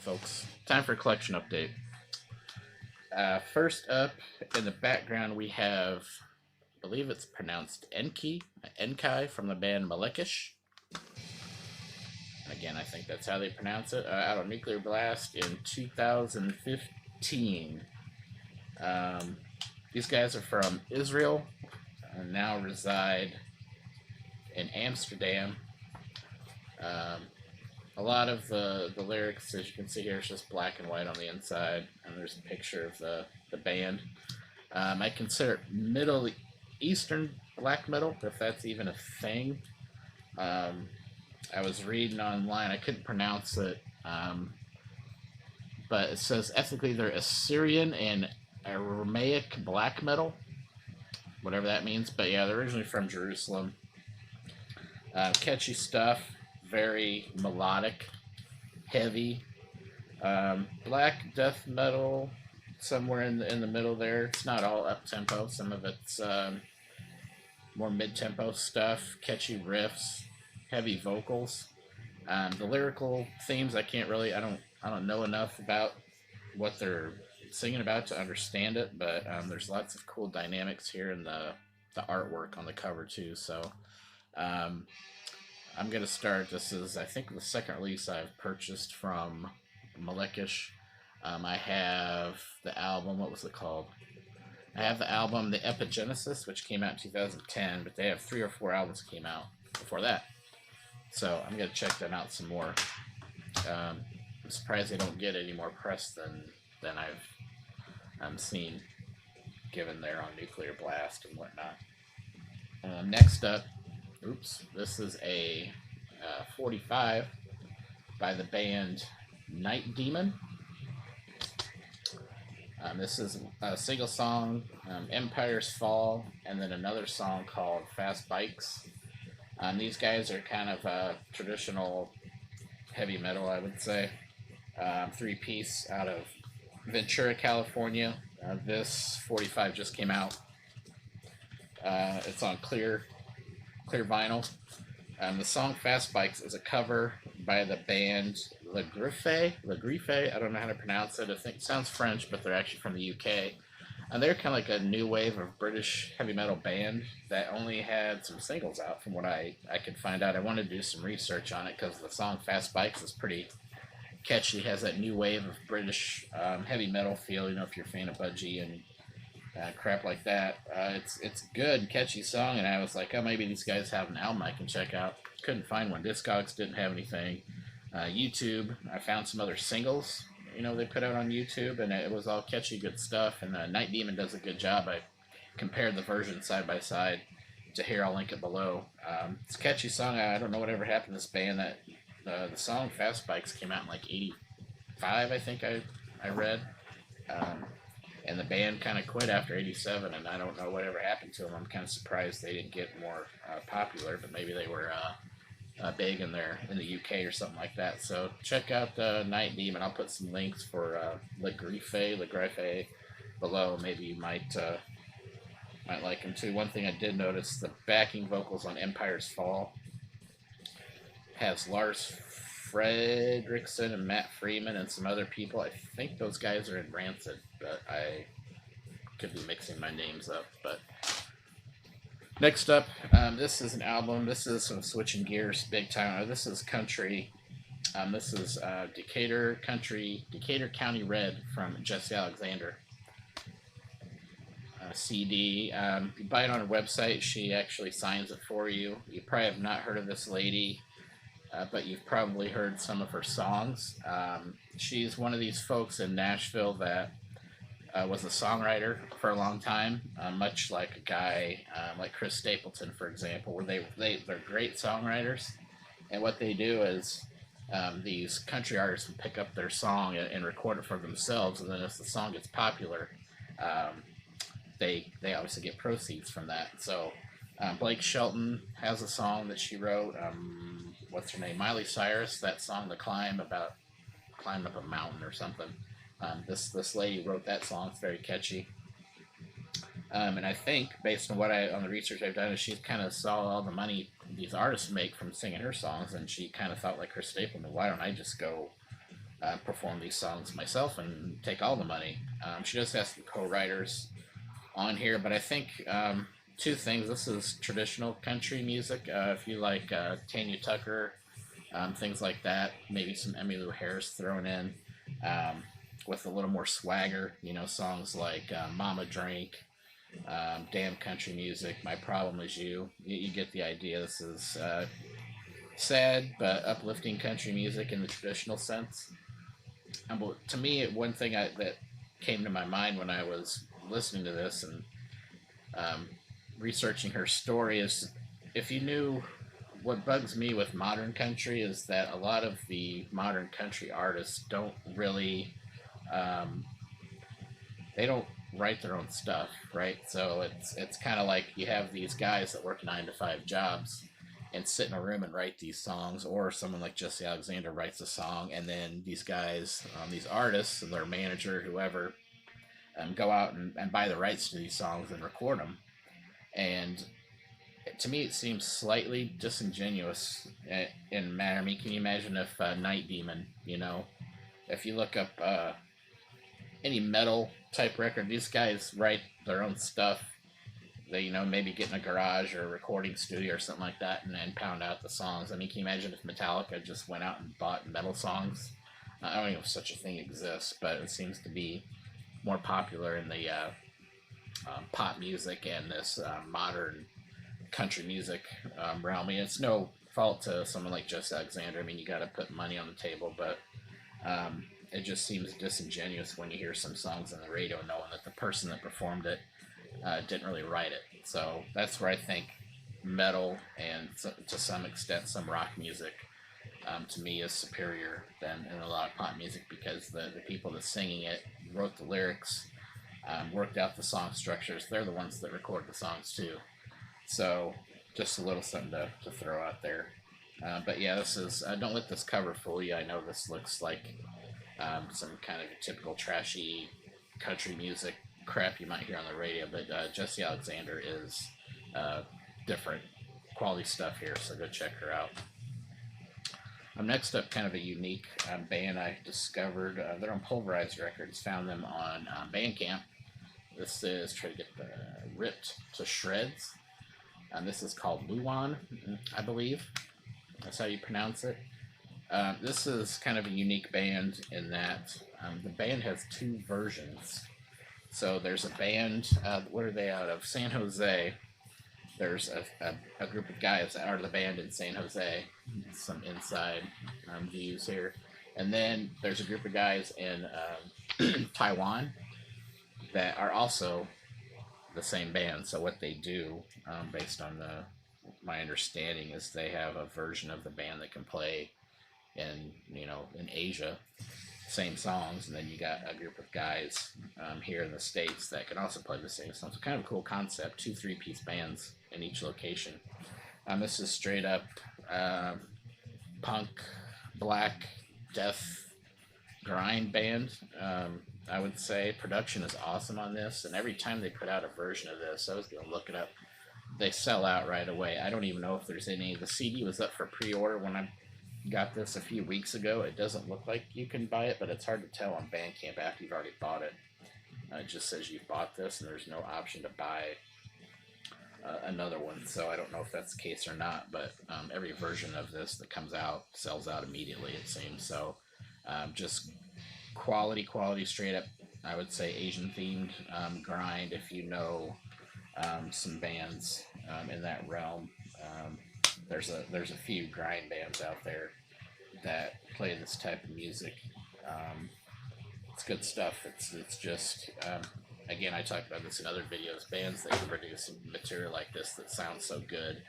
folks? Time for a collection update. First up in the background, we have, I believe it's pronounced Enkai from the band Melechesh. Again, I think that's how they pronounce it. Out of Nuclear Blast in 2015. Um, these guys are from Israel and now reside in Amsterdam. Um, a lot of the lyrics, as you can see here, is just black and white on the inside, and there's a picture of the band. I consider it Middle Eastern black metal, if that's even a thing. Um, I was reading online, I couldn't pronounce it, but it says ethnically they're Assyrian and Aramaic black metal, whatever that means. But yeah, they're originally from Jerusalem. Catchy stuff, very melodic, heavy. Black death metal, somewhere in the middle there. It's not all up tempo. Some of it's more mid tempo stuff, catchy riffs, heavy vocals. The lyrical themes, I don't know enough about what they're singing about to understand it, but there's lots of cool dynamics here in the artwork on the cover too. So um, I'm gonna start. This is, I think, the second release I've purchased from Melechesh. I have the album. What was it called? I have the album The Epigenesis, which came out in 2010, but they have 3 or 4 albums that came out before that. So I'm gonna check them out some more. I'm surprised they don't get any more press than I've seen, given they're on Nuclear Blast and whatnot. Next up, this is a 45 by the band Night Demon. This is a single song, Empires Fall, and then another song called Fast Bikes. These guys are kind of traditional heavy metal, I would say. 3-piece out of Ventura, California. This 45 just came out. It's on clear vinyl. The song Fast Bikes is a cover by the band Le Griffe. I don't know how to pronounce it. I think it sounds French, but they're actually from the UK. And they're kind of like a new wave of British heavy metal band that only had some singles out from what I could find out. I wanted to do some research on it because the song Fast Bikes is pretty catchy. It has that new wave of British heavy metal feel, if you're a fan of Budgie and crap like that. It's a good, catchy song, and I was like, oh, maybe these guys have an album I can check out. Couldn't find one. Discogs didn't have anything. YouTube, I found some other singles, they put out on YouTube, and it was all catchy, good stuff. And Night Demon does a good job. I compared the versions side by side to here. I'll link it below. It's a catchy song. I don't know whatever happened to this band. That the song Fast Bikes came out in like '85, I think I read. And the band kind of quit after '87, and I don't know whatever happened to them. I'm kind of surprised they didn't get more popular, but maybe they were big in the UK or something like that. So check out Night Demon. I'll put some links for Le Griffe below. Maybe you might like them too. One thing I did notice: the backing vocals on Empire's Fall has Lars Fredrickson and Matt Freeman and some other people. I think those guys are in Rancid, but I could be mixing my names up. But next up, this is an album. This is some switching gears big time. This is country. This is Decatur County Red from Jessi Alexander. CD. You buy it on her website. She actually signs it for you. You probably have not heard of this lady, but you've probably heard some of her songs. She's one of these folks in Nashville that was a songwriter for a long time, much like a guy like Chris Stapleton, for example, where they're great songwriters, and what they do is these country artists will pick up their song and record it for themselves, and then if the song gets popular, they obviously get proceeds from that. So Blake Shelton has a song that she wrote. What's her name? Miley Cyrus. That song, "The Climb," about climbing up a mountain or something. This lady wrote that song. It's very catchy. And I think, based on on the research I've done, is she kind of saw all the money these artists make from singing her songs, and she kind of thought, like Chris Stapleton, why don't I just go perform these songs myself and take all the money. She does have some co-writers on here, but I think two things. This is traditional country music. If you like Tanya Tucker, things like that, maybe some Emmylou Harris thrown in with a little more swagger. You know, songs like Mama Drink, Damn Country Music, My Problem Is You. You get the idea. This is sad but uplifting country music in the traditional sense. But to me, one thing that came to my mind when I was listening to this and um, researching her story is, if you knew, what bugs me with modern country is that a lot of the modern country artists don't really um, they don't write their own stuff, right? So it's kind of like you have these guys that work 9 to 5 jobs and sit in a room and write these songs, or someone like Jessi Alexander writes a song, and then these guys, these artists and their manager, whoever, go out and buy the rights to these songs and record them. And to me, it seems slightly disingenuous in manner. I mean, can you imagine if Night Demon, if you look up any metal type record, these guys write their own stuff. They, maybe get in a garage or a recording studio or something like that and then pound out the songs. I mean, can you imagine if Metallica just went out and bought metal songs? I don't know if such a thing exists, but it seems to be more popular in the pop music and this modern country music realm. I mean, it's no fault to someone like Jessi Alexander. I mean, you got to put money on the table, but it just seems disingenuous when you hear some songs on the radio knowing that the person that performed it didn't really write it. So that's where I think metal and to some extent some rock music to me is superior than in a lot of pop music, because the people that's singing it wrote the lyrics, worked out the song structures. They're the ones that record the songs too. So just a little something to throw out there. But yeah, this is, don't let this cover fool you. I know this looks like some kind of typical trashy country music crap you might hear on the radio, but Jessi Alexander is different quality stuff here, so go check her out. Next up, kind of a unique band I discovered. They're on Pulverized Records. Found them on Bandcamp. This is, try to get the Ripped to Shreds. This is called Luan, I believe. That's how you pronounce it. This is kind of a unique band in that the band has 2 versions. So there's a band, what are they out of? San Jose. There's a group of guys that are the band in San Jose. Some inside views here. And then there's a group of guys in Taiwan that are also the same band. So what they do, based on my understanding, is they have a version of the band that can play in Asia, same songs, and then you got a group of guys here in the States that can also play the same songs. So kind of a cool concept, 2 3-piece bands in each location. This is straight up punk, black, death, grind band. I would say production is awesome on this, and every time they put out a version of this, I was going to look it up, they sell out right away. I don't even know if there's any. The CD was up for pre-order when I got this a few weeks ago. It doesn't look like you can buy it, but it's hard to tell on Bandcamp after you've already bought it. It just says you've bought this, and there's no option to buy another one. So I don't know if that's the case or not, but every version of this that comes out sells out immediately, it seems. So just quality, straight up, I would say Asian themed grind. If you know some bands in that realm, there's a few grind bands out there that play this type of music. It's good stuff. It's just again, I talked about this in other videos. Bands that can produce material like this that sounds so good.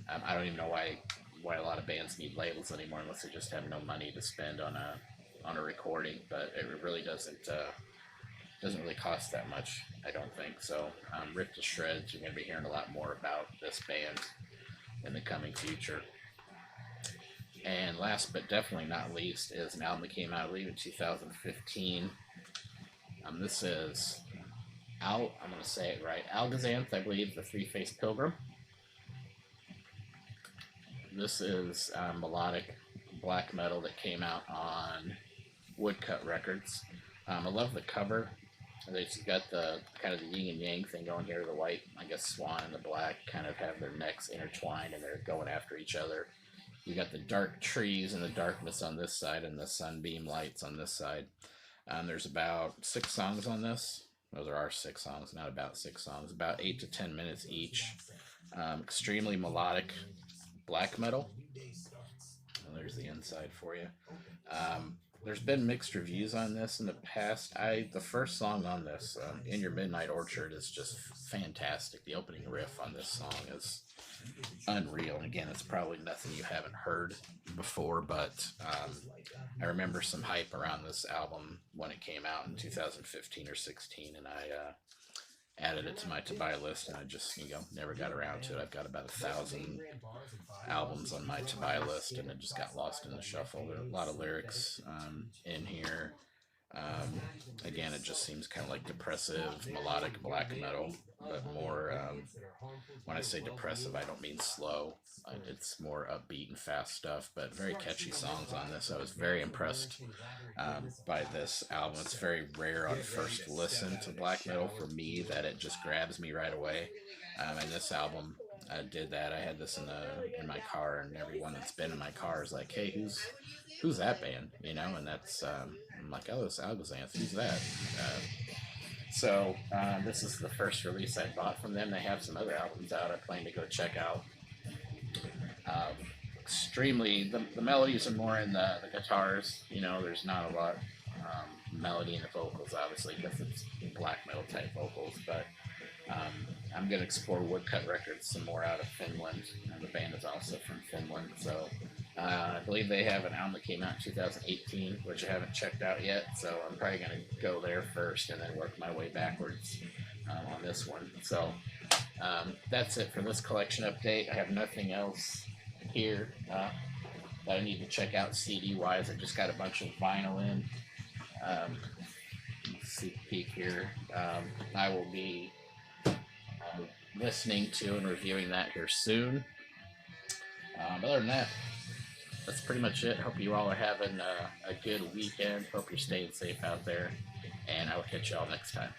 I don't even know why a lot of bands need labels anymore, unless they just have no money to spend on a recording. But it really doesn't really cost that much, I don't think. So Ripped to Shreds, you're going to be hearing a lot more about this band in the coming future. And last but definitely not least is an album that came out, I believe, in 2015. This is I'm going to say it right, Alghazanth, I believe, the Three-Faced Pilgrim. This is melodic black metal that came out on Woodcut Records. I love the cover. They've got the kind of the yin and yang thing going here. The white, I guess, swan and the black kind of have their necks intertwined and they're going after each other. You got the dark trees and the darkness on this side, and the sunbeam lights on this side. There's about 6 songs on this. Well, there are 6 songs, not about 6 songs. About 8 to 10 minutes each. Extremely melodic black metal. Well, there's the inside for you. There's been mixed reviews on this in the past. The first song on this, "In Your Midnight Orchard," is just fantastic. The opening riff on this song is unreal. And again, it's probably nothing you haven't heard before, but I remember some hype around this album when it came out in 2015 or 16, and I added it to my to buy list, and I just never got around to it. I've got about 1,000 albums on my to buy list, and it just got lost in the shuffle. There are a lot of lyrics in here. Again, it just seems kind of like depressive, melodic black metal, but more, when I say depressive, I don't mean slow. It's more upbeat and fast stuff, but very catchy songs on this. I was very impressed by this album. It's very rare on first listen to black metal for me that it just grabs me right away. And this album did that. I had this in my car, and everyone that's been in my car is like, "Hey, who's that band?" And that's I'm like, "Oh, it's Alghazanth. Who's that?" So this is the first release I bought from them. They have some other albums out I plan to go check out. Extremely, the melodies are more in the guitars. There's not a lot melody in the vocals, obviously, because it's black metal type vocals. But I'm going to explore Woodcut Records some more out of Finland. The band is also from Finland, so I believe they have an album that came out in 2018, which I haven't checked out yet. So I'm probably going to go there first and then work my way backwards on this one. So that's it for this collection update. I have nothing else here that I need to check out CD wise. I just got a bunch of vinyl in. Sneak peek here. I will be listening to and reviewing that here soon. Other than that, that's pretty much it. Hope you all are having a good weekend. Hope you're staying safe out there, and I will catch you all next time.